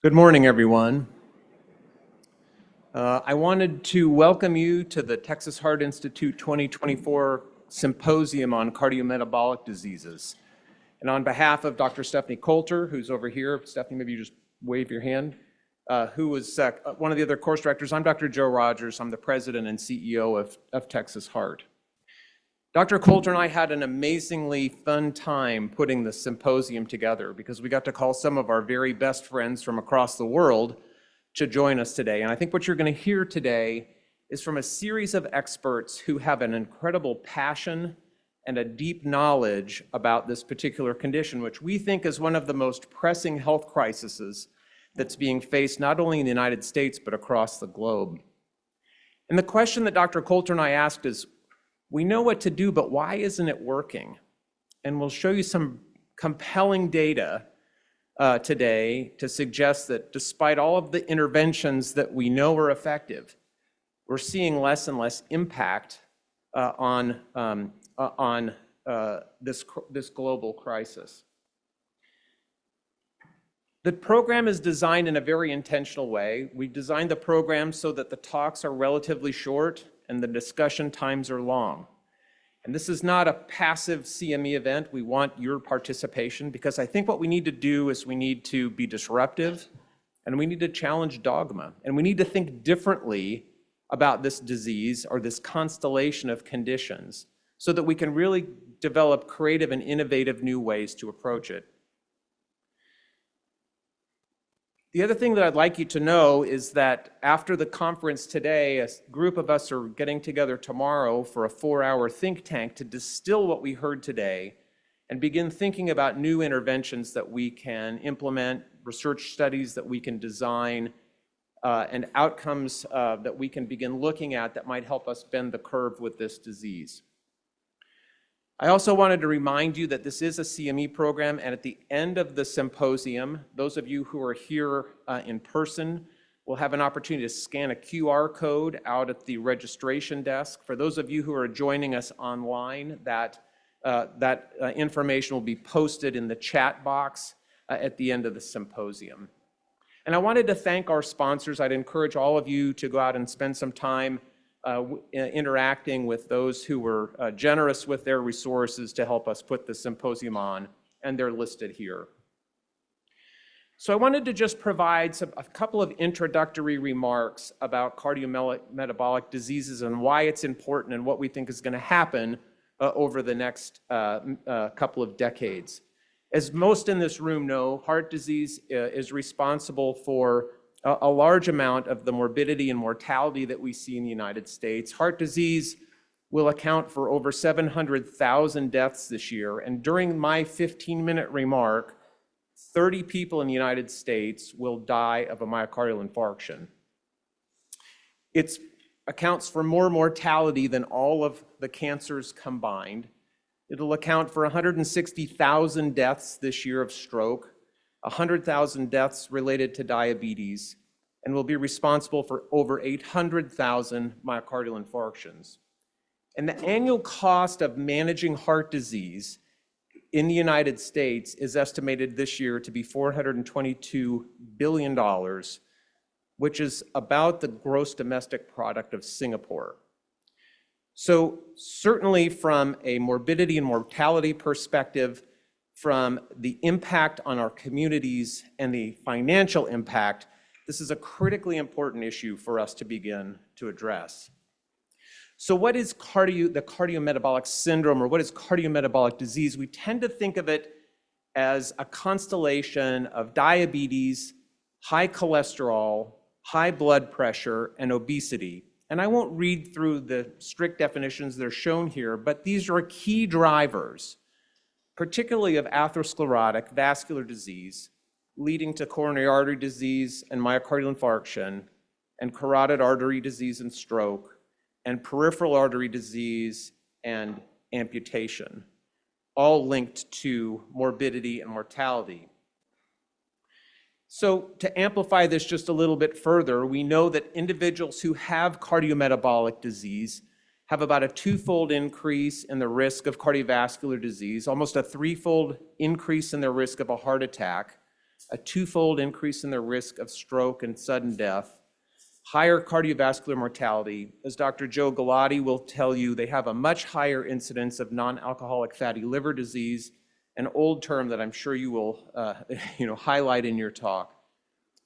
Good morning, everyone. I wanted to welcome you to the Texas Heart Institute 2024 Symposium on Cardiometabolic Diseases. And on behalf of Dr. Stephanie Coulter, who's over here, Stephanie, maybe you just wave your hand, who was one of the other course directors. I'm Dr. Joe Rogers. I'm the president and CEO of Texas Heart. Dr. Coulter and I had an amazingly fun time putting the symposium together because we got to call some of our very best friends from across the world to join us today. And I think what you're going to hear today is from a series of experts who have an incredible passion and a deep knowledge about this particular condition, which we think is one of the most pressing health crises that's being faced not only in the United States, but across the globe. And the question that Dr. Coulter and I asked is, we know what to do, but why isn't it working? And we'll show you some compelling data today to suggest that despite all of the interventions that we know are effective, we're seeing less and less impact on this global crisis. The program is designed in a very intentional way. We designed the program so that the talks are relatively short and the discussion times are long. And this is not a passive CME event. We want your participation because I think what we need to do is we need to be disruptive and we need to challenge dogma. And we need to think differently about this disease or this constellation of conditions so that we can really develop creative and innovative new ways to approach it. The other thing that I'd like you to know is that after the conference today, a group of us are getting together tomorrow for a 4-hour think tank to distill what we heard today and begin thinking about new interventions that we can implement, research studies that we can design, and outcomes that we can begin looking at that might help us bend the curve with this disease. I also wanted to remind you that this is a CME program, and at the end of the symposium, those of you who are here in person will have an opportunity to scan a QR code out at the registration desk. For those of you who are joining us online, that information will be posted in the chat box at the end of the symposium. And I wanted to thank our sponsors. I'd encourage all of you to go out and spend some time interacting with those who were generous with their resources to help us put the symposium on, and they're listed here. So I wanted to just provide a couple of introductory remarks about cardiometabolic diseases and why it's important and what we think is going to happen over the next couple of decades. As most in this room know, heart disease is responsible for a large amount of the morbidity and mortality that we see in the United States. Heart disease will account for over 700,000 deaths this year. And during my 15-minute remark, 30 people in the United States will die of a myocardial infarction. It accounts for more mortality than all of the cancers combined. It'll account for 160,000 deaths this year of stroke, 100,000 deaths related to diabetes, and will be responsible for over 800,000 myocardial infarctions. And the annual cost of managing heart disease in the United States is estimated this year to be $422 billion, which is about the gross domestic product of Singapore. So certainly from a morbidity and mortality perspective, from the impact on our communities and the financial impact, this is a critically important issue for us to begin to address. So what is the cardiometabolic syndrome, or what is cardiometabolic disease? We tend to think of it as a constellation of diabetes, high cholesterol, high blood pressure, and obesity. And I won't read through the strict definitions that are shown here, but these are key drivers, particularly of atherosclerotic vascular disease, leading to coronary artery disease and myocardial infarction, and carotid artery disease and stroke, and peripheral artery disease and amputation, all linked to morbidity and mortality. So to amplify this just a little bit further, we know that individuals who have cardiometabolic disease have about a 2-fold increase in the risk of cardiovascular disease, almost a 3-fold increase in their risk of a heart attack, a twofold increase in their risk of stroke and sudden death, higher cardiovascular mortality. As Dr. Joe Galati will tell you, they have a much higher incidence of non-alcoholic fatty liver disease, an old term that I'm sure you will highlight in your talk.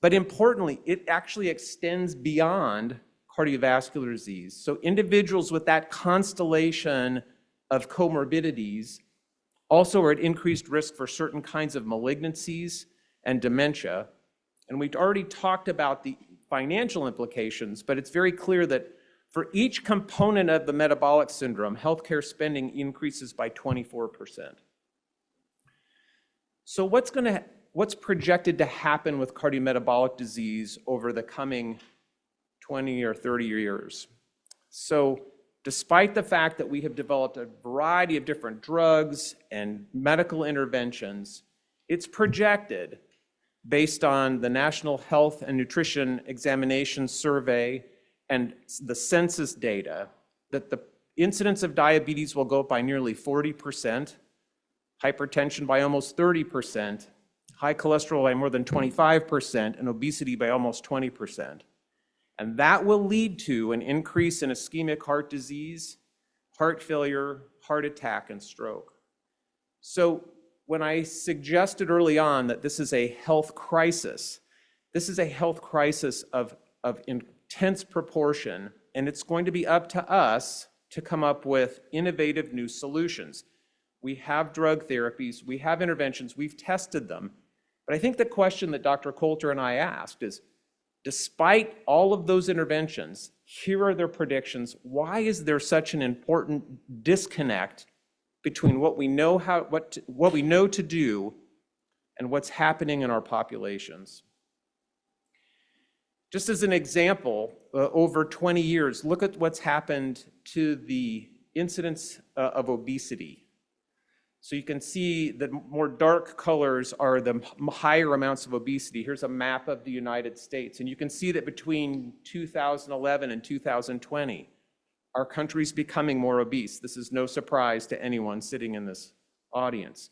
But importantly, it actually extends beyond cardiovascular disease. So individuals with that constellation of comorbidities also are at increased risk for certain kinds of malignancies and dementia. And we've already talked about the financial implications, but it's very clear that for each component of the metabolic syndrome, healthcare spending increases by 24%. So what's projected to happen with cardiometabolic disease over the coming 20 or 30 years? So despite the fact that we have developed a variety of different drugs and medical interventions, it's projected, based on the National Health and Nutrition Examination Survey and the census data, that the incidence of diabetes will go up by nearly 40%, hypertension by almost 30%, high cholesterol by more than 25%, and obesity by almost 20%. And that will lead to an increase in ischemic heart disease, heart failure, heart attack, and stroke. So when I suggested early on that this is a health crisis, this is a health crisis of intense proportion, and it's going to be up to us to come up with innovative new solutions. We have drug therapies, we have interventions, we've tested them. But I think the question that Dr. Coulter and I asked is, despite all of those interventions, here are their predictions. Why is there such an important disconnect between what we know what we know to do and what's happening in our populations? Just as an example, over 20 years, look at what's happened to the incidence of obesity. So you can see the more dark colors are the higher amounts of obesity. Here's a map of the United States, and you can see that between 2011 and 2020, our country's becoming more obese. This is no surprise to anyone sitting in this audience.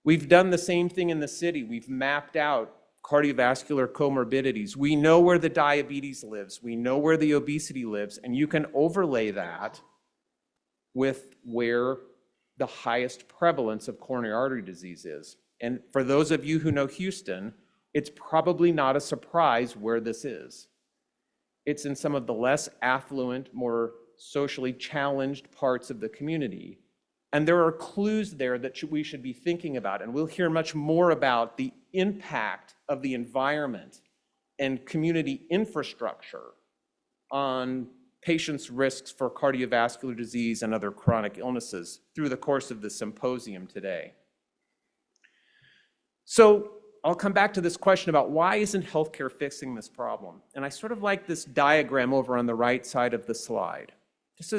We've done the same thing in the city. We've mapped out cardiovascular comorbidities. We know where the diabetes lives. We know where the obesity lives, and you can overlay that with where the highest prevalence of coronary artery disease is. And for those of you who know Houston, it's probably not a surprise where this is. It's in some of the less affluent, more socially challenged parts of the community. And there are clues there that we should be thinking about. And we'll hear much more about the impact of the environment and community infrastructure on patients' risks for cardiovascular disease and other chronic illnesses through the course of the symposium today. So I'll come back to this question about why isn't healthcare fixing this problem? And I sort of like this diagram over on the right side of the slide. This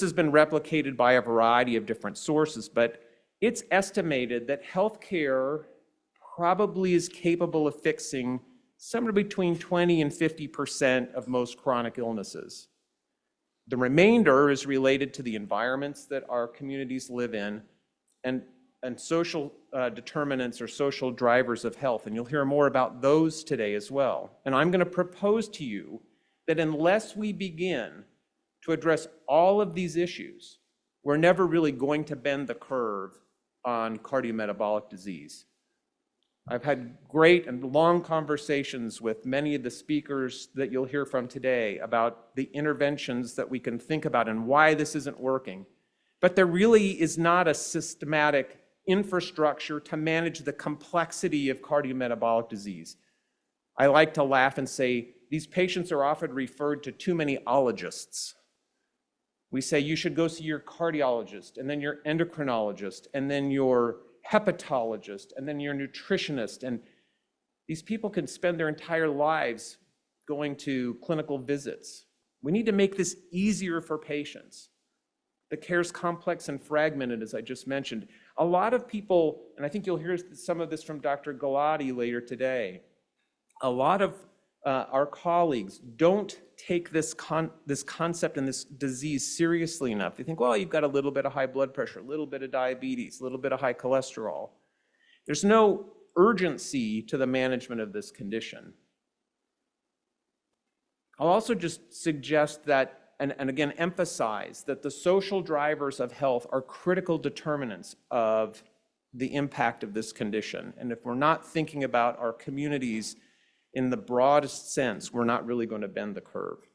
has been replicated by a variety of different sources, but it's estimated that healthcare probably is capable of fixing somewhere between 20 and 50% of most chronic illnesses. The remainder is related to the environments that our communities live in and social determinants or social drivers of health. And you'll hear more about those today as well. And I'm going to propose to you that unless we begin to address all of these issues, we're never really going to bend the curve on cardiometabolic disease. I've had great and long conversations with many of the speakers that you'll hear from today about the interventions that we can think about and why this isn't working. But there really is not a systematic infrastructure to manage the complexity of cardiometabolic disease. I like to laugh and say these patients are often referred to too many ologists. We say you should go see your cardiologist, and then your endocrinologist, and then your hepatologist, and then your nutritionist. And these people can spend their entire lives going to clinical visits. We need to make this easier for patients. The care's complex and fragmented, as I just mentioned. A lot of people, and I think you'll hear some of this from Dr. Galati later today, a lot of our colleagues don't take this concept and this disease seriously enough. They think, well, you've got a little bit of high blood pressure, a little bit of diabetes, a little bit of high cholesterol. There's no urgency to the management of this condition. I'll also just suggest that, and again emphasize, that the social drivers of health are critical determinants of the impact of this condition. And if we're not thinking about our communities in the broadest sense, we're not really going to bend the curve.